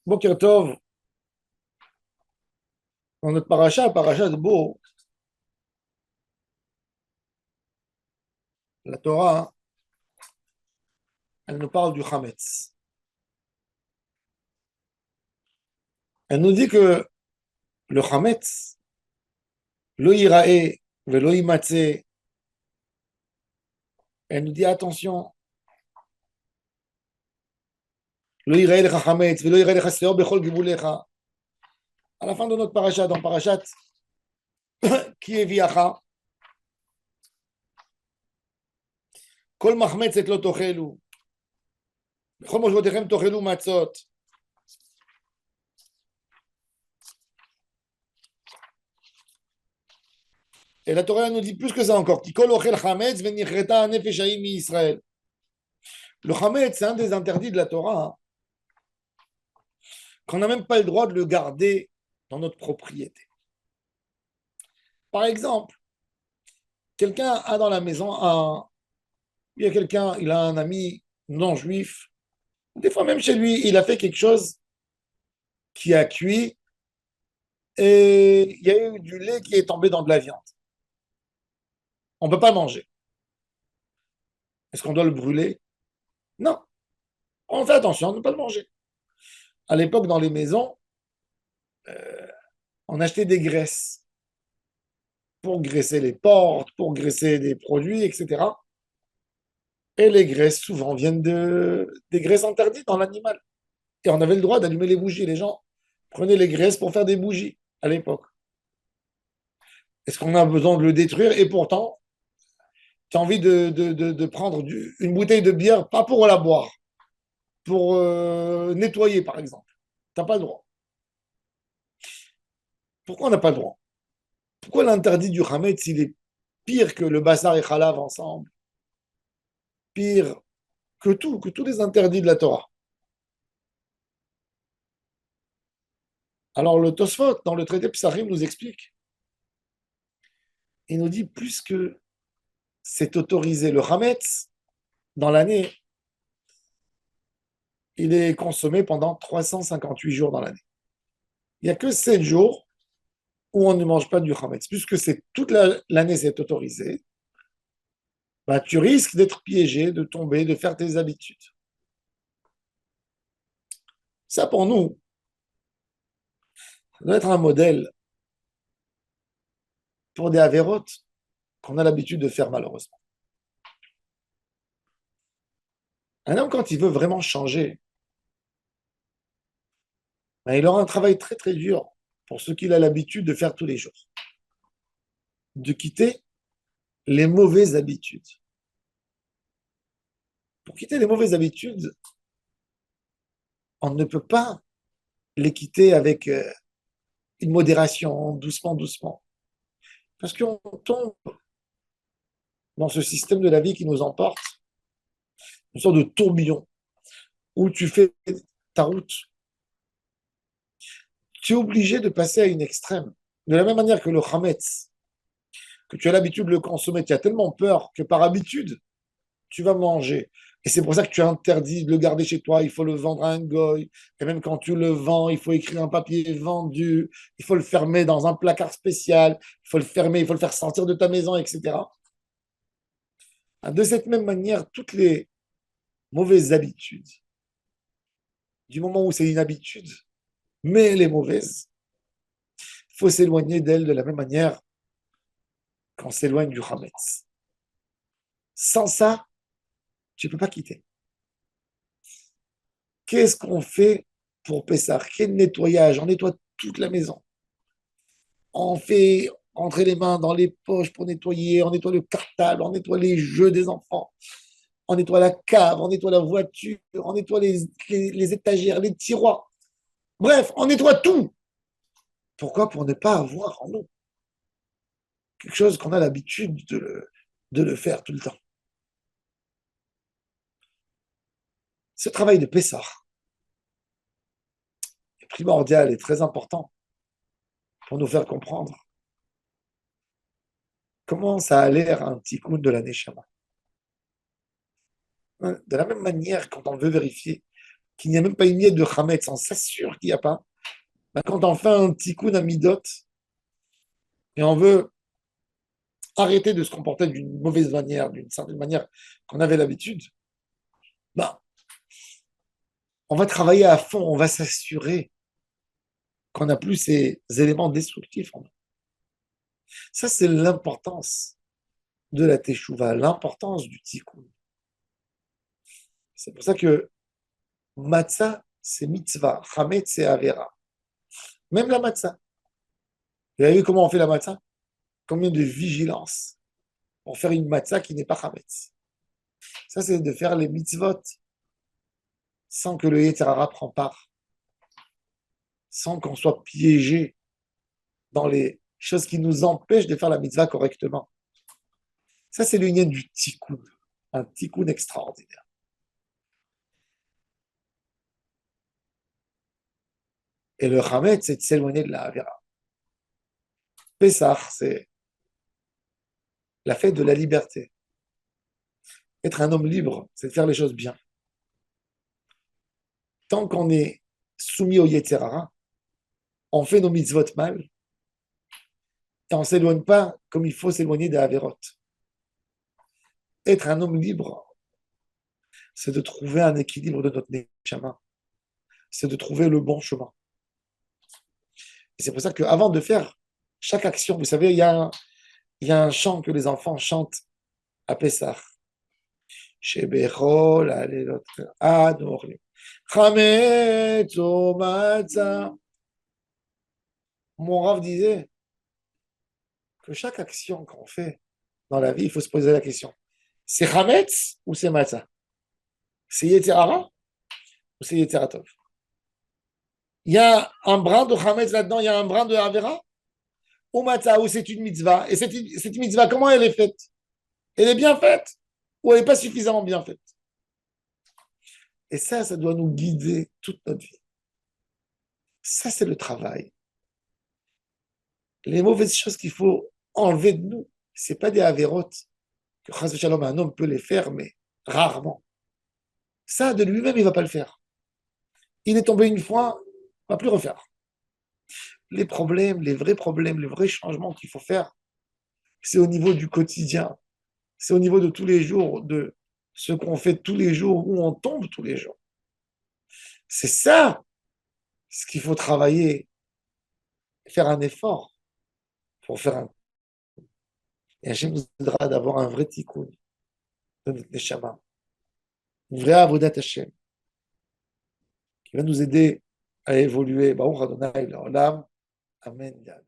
Boker Tov, dans notre paracha de Bo, la Torah, elle nous parle du Hametz. Elle nous dit que le Hametz, lo irae, velo imatse, elle nous dit attention, lo irae lecha Hametz, velo irae lecha seor bechol gibulecha. À la fin de notre paracha, dans parachat, qui est viacha, kol mahmetz et lo tochelu, bechol moshvotechem tochelu matzot. Et la Torah nous dit plus que ça encore, ki kol ochel Hametz venichreta nefesh haim mi Israël. Le Hametz, c'est un des interdits de la Torah, hein, qu'on n'a même pas le droit de le garder dans notre propriété. Par exemple, quelqu'un a dans la maison il y a quelqu'un, il a un ami non juif, des fois même chez lui, il a fait quelque chose qui a cuit et il y a eu du lait qui est tombé dans de la viande. On ne peut pas manger. Est-ce qu'on doit le brûler? Non. On fait attention de ne pas le manger. À l'époque, dans les maisons, on achetait des graisses pour graisser les portes, pour graisser des produits, etc. Et les graisses, souvent, viennent des graisses interdites dans l'animal. Et on avait le droit d'allumer les bougies. Les gens prenaient les graisses pour faire des bougies à l'époque. Est-ce qu'on a besoin de le détruire? Et pourtant, tu as envie de prendre une bouteille de bière, pas pour la boire, pour nettoyer, par exemple. Tu n'as pas le droit. Pourquoi on n'a pas le droit? Pourquoi l'interdit du Hametz, il est pire que le Bassar et Khalav ensemble? Pire que tous les interdits de la Torah. Alors le Tosfot, dans le traité Psachim, nous explique. Il nous dit plus que c'est autorisé. Le Hametz, dans l'année, il est consommé pendant 358 jours dans l'année. Il n'y a que 7 jours où on ne mange pas du Hametz. Puisque c'est toute l'année, c'est autorisé, bah, tu risques d'être piégé, de tomber, de faire tes habitudes. Ça, pour nous, ça doit être un modèle pour des avérotes qu'on a l'habitude de faire malheureusement. Un homme, quand il veut vraiment changer, bah, il aura un travail très très dur pour ce qu'il a l'habitude de faire tous les jours. De quitter les mauvaises habitudes. Pour quitter les mauvaises habitudes, on ne peut pas les quitter avec une modération, doucement, doucement. Parce qu'on tombe dans ce système de la vie qui nous emporte, une sorte de tourbillon, où tu fais ta route. Tu es obligé de passer à une extrême. De la même manière que le Hametz, que tu as l'habitude de le consommer, tu as tellement peur que par habitude, tu vas manger. Et c'est pour ça que tu as interdit de le garder chez toi. Il faut le vendre à un goy. Et même quand tu le vends, il faut écrire un papier vendu. Il faut le fermer dans un placard spécial. Il faut le fermer, il faut le faire sortir de ta maison, etc. De cette même manière, toutes les mauvaises habitudes, du moment où c'est une habitude, mais elle est mauvaise, il faut s'éloigner d'elle de la même manière qu'on s'éloigne du Hametz. Sans ça, tu ne peux pas quitter. Qu'est-ce qu'on fait pour Pessah? Quel nettoyage? On nettoie toute la maison. On fait entrer les mains dans les poches pour nettoyer, on nettoie le cartable, on nettoie les jeux des enfants, on nettoie la cave, on nettoie la voiture, on nettoie les étagères, les tiroirs. Bref, on nettoie tout. Pourquoi? Pour ne pas avoir en nous quelque chose qu'on a l'habitude de le faire tout le temps. Ce travail de Pessah est primordial et très important pour nous faire comprendre comment ça a l'air un petit coup de la Neshama. De la même manière, quand on veut vérifier qu'il n'y a même pas une miette de Hametz, on s'assure qu'il n'y a pas. Ben, quand on fait un tikkun à midot et on veut arrêter de se comporter d'une mauvaise manière, d'une certaine manière qu'on avait l'habitude, ben, on va travailler à fond, on va s'assurer qu'on n'a plus ces éléments destructifs en nous. Ça, c'est l'importance de la teshuva, l'importance du tikkun. C'est pour ça que matzah, c'est mitzvah, chametz, c'est avera. Même la matzah. Vous avez vu comment on fait la matzah? Combien de vigilance pour faire une matzah qui n'est pas chametz. Ça, c'est de faire les mitzvot sans que le Yetzer Hara prenne part, sans qu'on soit piégé dans les choses qui nous empêchent de faire la mitzvah correctement. Ça, c'est l'union du tikkun, un tikkun extraordinaire. Et le chametz, c'est de s'éloigner de la avera. Pessah, c'est la fête de la liberté. Être un homme libre, c'est de faire les choses bien. Tant qu'on est soumis au Yetzer Hara, on fait nos mitzvot mal et on ne s'éloigne pas comme il faut s'éloigner des avérotes. Être un homme libre, c'est de trouver un équilibre de notre neshama, c'est de trouver le bon chemin. Et c'est pour ça qu'avant de faire chaque action, vous savez, il y a un chant que les enfants chantent à Pessah. Shebechol alelot adoré. Chametz o matzah. Mon Rav disait que chaque action qu'on fait dans la vie, il faut se poser la question. C'est Chametz ou c'est Matzah? C'est Yetzer Hara ou c'est Yetzer Hatov? Il y a un brin de Chametz là-dedans, il y a un brin de Avera ou Matzah, ou c'est une mitzvah. Et cette mitzvah, comment elle est faite? Elle est bien faite ou elle n'est pas suffisamment bien faite? Et ça doit nous guider toute notre vie. Ça, c'est le travail. Les mauvaises choses qu'il faut enlever de nous, ce n'est pas des avérotes que Chas v'Shalom, un homme peut les faire, mais rarement. Ça, de lui-même, il ne va pas le faire. Il est tombé une fois, il ne va plus refaire. Les problèmes, les vrais changements qu'il faut faire, c'est au niveau du quotidien. C'est au niveau de tous les jours, de ce qu'on fait tous les jours, où on tombe tous les jours. C'est ça ce qu'il faut travailler, faire un effort pour faire un. Et Hachem nous aidera d'avoir un vrai tikkun de notre neshama, une vraie avodat Hachem, qui va nous aider à évoluer. Baruch Adonai Leolam. Amen.